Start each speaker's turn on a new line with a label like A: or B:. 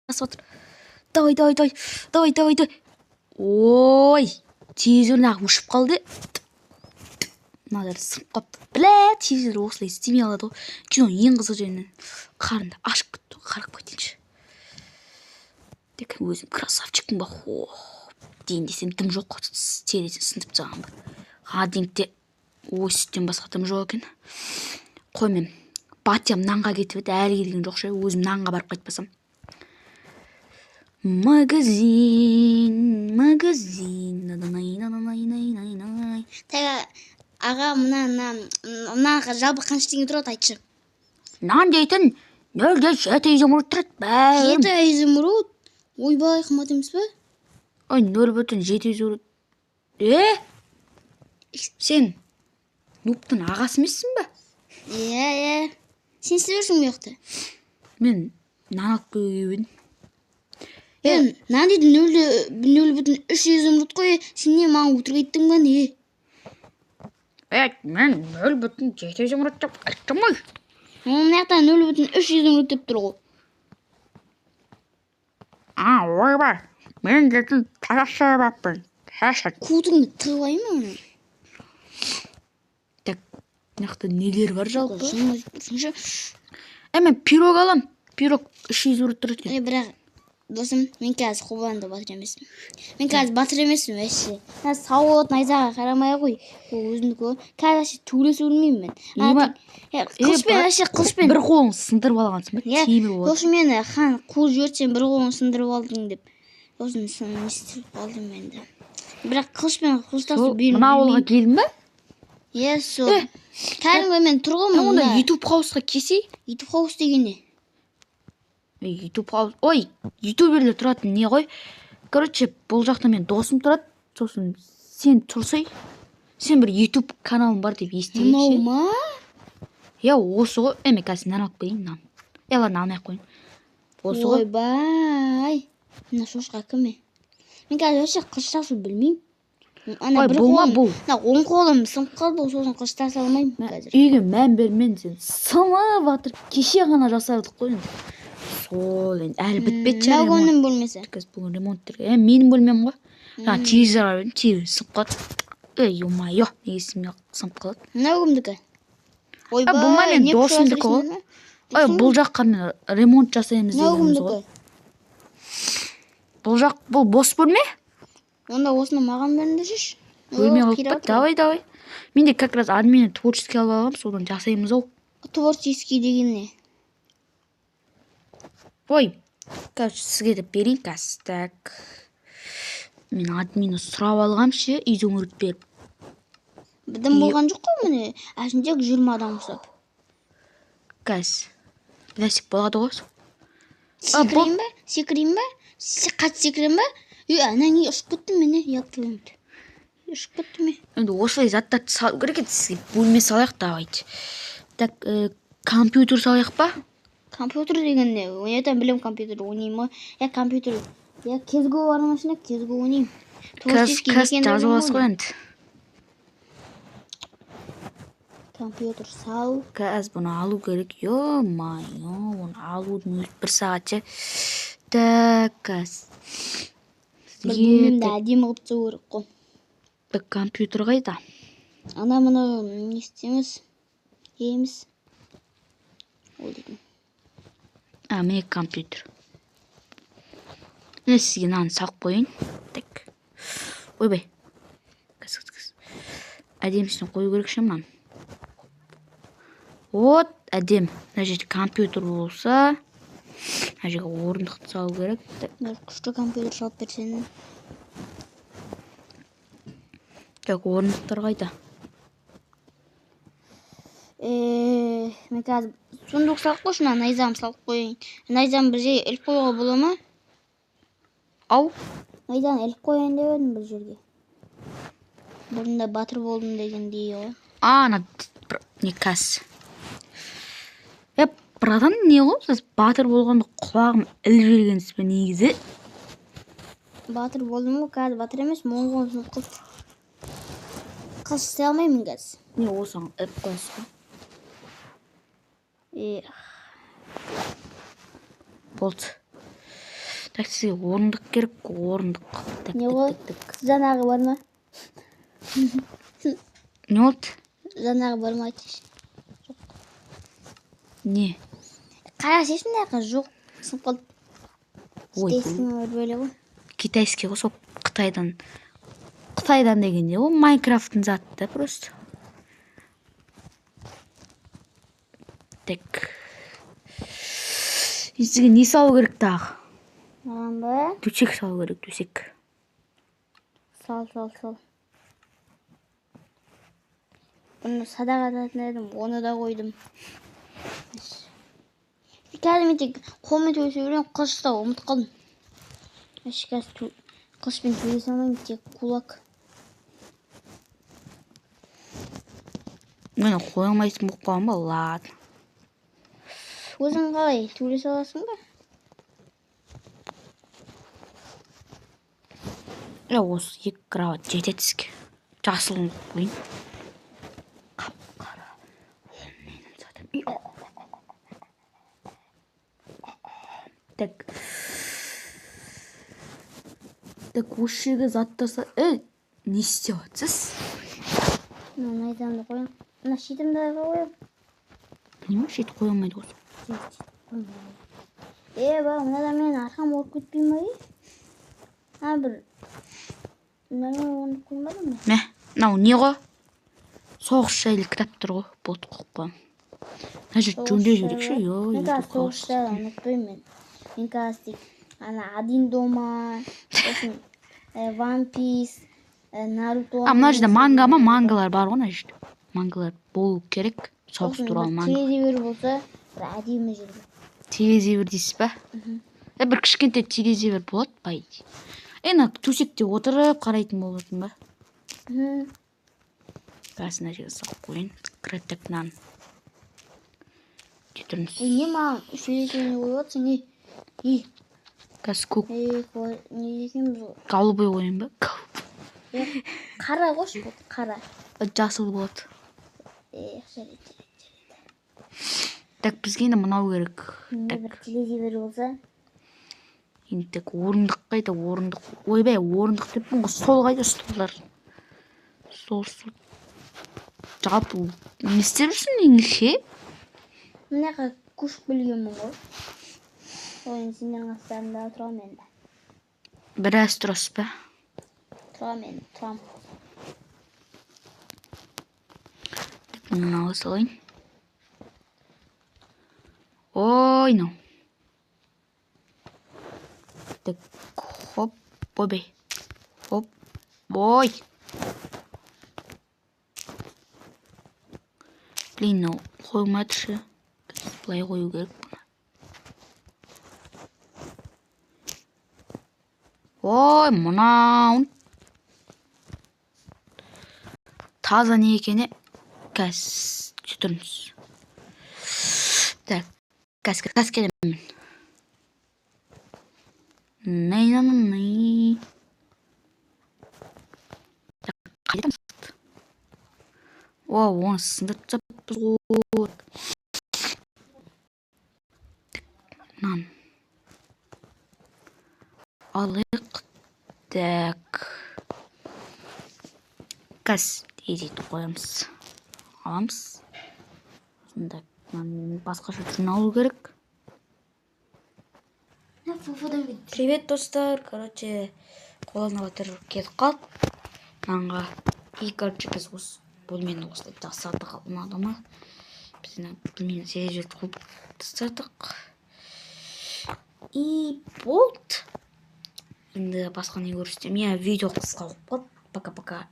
A: отыр. Давай. Ой, телевизорын ақ өшіп қалды. Мыналар сынып қапты. Телевизор осылай істемей қалады ғой. Кино ең қызық жерінен қарынды ашып кетті. Қарап кетейінші. Тек өзім красавчикпін ба? Дейін десем дым жоқ. Терезе сынып тастаған ба? Ғадеңте осыттен басқа дым жоқ екен. Қой мен батям нанға кетіп еді, әлі келген жоқ ше. Өзім нанға барып қайтпасам. Магазин.
B: Аға, мынаға жалпы қанша теңге тұрады, айтшы.
A: Нан дейтін 0,7 изумруд тұрады.
B: 7 изумруд? Ойбай, қымбат емес пе?
A: Ой, 0,7 изумруд. Сен Нуптың ағасы емессің ба?
B: Иә. Сен істеп жүрсің бұл жақта?
A: Мен нан алып келген.
B: Нан дейді 0,3 изумруд қой. Сен не маған өтірік айттың ба не?
A: Мен 0,7 изумруд деп айттым ғой.
B: Мына жақта 0,3 изумруд деп тұр ғой.
A: Ойбай, мен дейтін таза баппын.
B: Қуытыңды тығылай ма оны?
A: Так, мынақты нелер бар жалпы? Мен пирог алам. Пирог 3 изумруд тұрады екен.
B: Бірақ досым, мен қазір қобаланды батыр емеспін. Мен қазір батыр емеспін вообще. Сауат найзаға қарамай қой. Ол өзімдікі ғой. Қазір вообще төбелесіп өлмеймін мен. Қылышпен.
A: Бір қолың сындырып алғансың ба? Темір болады.
B: Сосын мені хан қуып жіберсең бір қолың сындырып алдың деп. Сосын не істеп қалдым енді. Бірақ қылышпен қылыштасу бермеймін.
A: Мына ауылға келдің ба?
B: Иә, сол. Кәдімгі мен тұрғанмын.
A: Онда YouTube хаусқа келсей?
B: YouTube хаус деген не?
A: YouTube хаус. Ой, ютуберлер тұратын не ғой? Короче, бұл жақта мен досым тұрады. Сосын сен тұрсай. Сен бір YouTube каналың бар деп естігенше.
B: Мынау ма?
A: Осы ғой. Мен қазір нан алып келейін, нан. Ладно, алмай ақ қойын. Осы ғой.
B: Ойбай. Мына шошқа кім? Мен қазір вообще қылыштасу білмеймін.
A: Ой, бұл.
B: Оң қолым сынып қалды, сосын қылыштаса алмаймын қазір.
A: Үйге мән бермен, сен сынып батыр. Кеше ғана жасадық қой. Сол, әлі бітпетші ремонт.
B: Нағонның бөлмесі.
A: Бүгін ремонттыр. Менің бөлмем ғой. Телевизор бердім, телевизор сынып қалды. Ё-майо, негесіме сынып қалады.
B: Нағымдікі? Ойбай,
A: бұл мен досымдікі ғой. Бұл жаққа мен ремонт жасаймыз дегеніміз ғой. Бұл бос бөлме?
B: Онда осыны маған беріңдерші.
A: Бөлме алып па? Давай. Менде как раз админді творческий алып алғам, содан жасаймыз ол.
B: Творческий деген не?
A: Ой, короче, сізге деп берейін қазір. Так. Мен админді сұрап алғам ше, изумруд беріп.
B: Біздің болған жоқ қой міне. Әшіндек 20 адам ұсап.
A: Қазір. Біләсіп болады ғой.
B: Секірейін ба? Қатты секірейін ба? Ана не ұшып кеттім мені, яптылымды. Ұшып кеттім ме?
A: Енді осылай заттарды салу керек еді сізге. Бөлме салайық, давайте. Так, компьютер салайық па?
B: Компьютер деген не? Ойнайтан білем компьютер ойнайым ғой. Компьютер. Кезгі бар машина, кезгі ойнайым.
A: Кәз жазып аласыз ғой енді.
B: Компьютер сал.
A: Кәз бұны алу керек. Ё-майо, оны алудың өзі 1 сағат ше. Так, кәз.
B: Бөлмемді әдемі қылып тастау керек қой.
A: Компьютер қайда?
B: Ана мұны не істейміз? Еміз.
A: Міне компьютер. Мен сізге нан салып қойын. Так. Ойбай. Кәз. Әдемісін қою керек ше мұнан. Вот, әдем. Мына жерде компьютер болса, мына жерге орындықты салу керек.
B: Күшті компьютер салып берсен.
A: Так, орындықтар қайда?
B: Мен қазір сундук салып қойшына, найзам салып қойын. Найзам бір жерге іліп қойға бола ма?
A: Ау?
B: Найзаны іліп қойын деп едім бір жерге. Бұрында батыр болдым деген дей ғой.
A: Ана, не кәс. Братан, не ғой? Сіз батыр болғанды құлағым іліп жібергенсіз бе негізі?
B: Батыр болдым ғой, қазір батыр емес, моңғол сынып қылып. Қылыш істей алмаймын қазір.
A: Не осыған іліп қойсыз ба? Болды. Так сізге орындық керек, орындық.
B: Не болды? Жаңағы бар ма?
A: Не болды?
B: Жаңағы бар ма айтшы.
A: Не?
B: Қараш есімде жоқ. Сынып қалды.
A: Ой,
B: Істейсің бөле ғой.
A: китайский ғой, сол Қытайдан дегенде ол Майнкрафттың заты да просто. Так. Сізге не салу керек тағы?
B: Маған ба?
A: Төсек салу керек, төсек.
B: Сал. Бұны садаға ататын едім, оны да қойдым. Қазір мен тек қолмен төлесе берем, қылыш ұстауға ұмытып қалдым. Қазір қылышпен төлесе алмаймын, тек кулак.
A: Мені қоя алмайсың болып қалған ба? Ладно.
B: Өзің қалай төлесе аласың ба?
A: Осы екі кровать жетеді сізге. Жасылын қойын. Қап-қара. Менің затым. Так. Так, осы жерге заттаса... не істеп жатсыз?
B: Мына айтамды қоям. Мына шетімді қоям.
A: Неме шет қоя алмайды осы?
B: Ба, мынада мен арқам орып кетпейм ба? Бір... Мынаны орып қоймадым ба?
A: Мә, мынау не ғой? Соғыс жайлы кітаптар ғой, бот қойып қоям. Мына жер жөндеу керек ше,
B: Мен қазір соғыс жайлы ұмытпаймын мен. Мен қазір тек Один дома, One Piece, Наруто.
A: Мына жерде мангалар бар ғой, мына жерде. Мангалар болу керек. Соғыс туралы манга.
B: Терезе болса, бір әдемі жерде.
A: Терезе дейсіз ба? Бір кішкентай терезе болады, бай. Ена төсекте отырып қарайтын болатын ба? Қазір жерге салып қойын. Креттекнан. Кетіріңіз.
B: Не маған сөйлесені қойып отырсың, не?
A: Қазір көк.
B: Не екенбіз ғой?
A: Голубой қойын ба?
B: Қара қойшы болды, қара.
A: Жасыл болады.
B: Жарайды.
A: Так, бізге енді мынау керек.
B: Бір терезе болса.
A: Енді тек орындық қайда, орындық. Ойбай, орындық деппін ғой, стол қайда, столдар. Стол. Жалпы, не істеп жүрсің еңше?
B: Мынаға көшіп келгенмін ғой. Ойын сендердің астарында тұрам енді.
A: Біраз тұрасыз ба?
B: Тұрам.
A: Мынау салайын. Ойнау. Так, хоп, ойбай. Хоп, ой. Блин, мынау қоймай тұршы. Былай қою керек бұны. Ой, мынау. Таза не екені кәс жүрміз. Так, кәс келемін. Ней. Қайдам сықты. Оны сындырып жаппыз ғой. Нан. Алайық. Так. Кәс едейді қоямыз. Аламыз. Сонда басқа жүрін алу керек. Привет, достар. Короче, қоланға тұрып кетіп қалып. Нанға. И, короче, біз осы бөлмені осылай тастадық. Ұнады ма? Біз бөлмені сережет қылып тастадық. И болды. Енді басқа не көрсетем. Я видео қысқа қылып қалды. Пока-пока.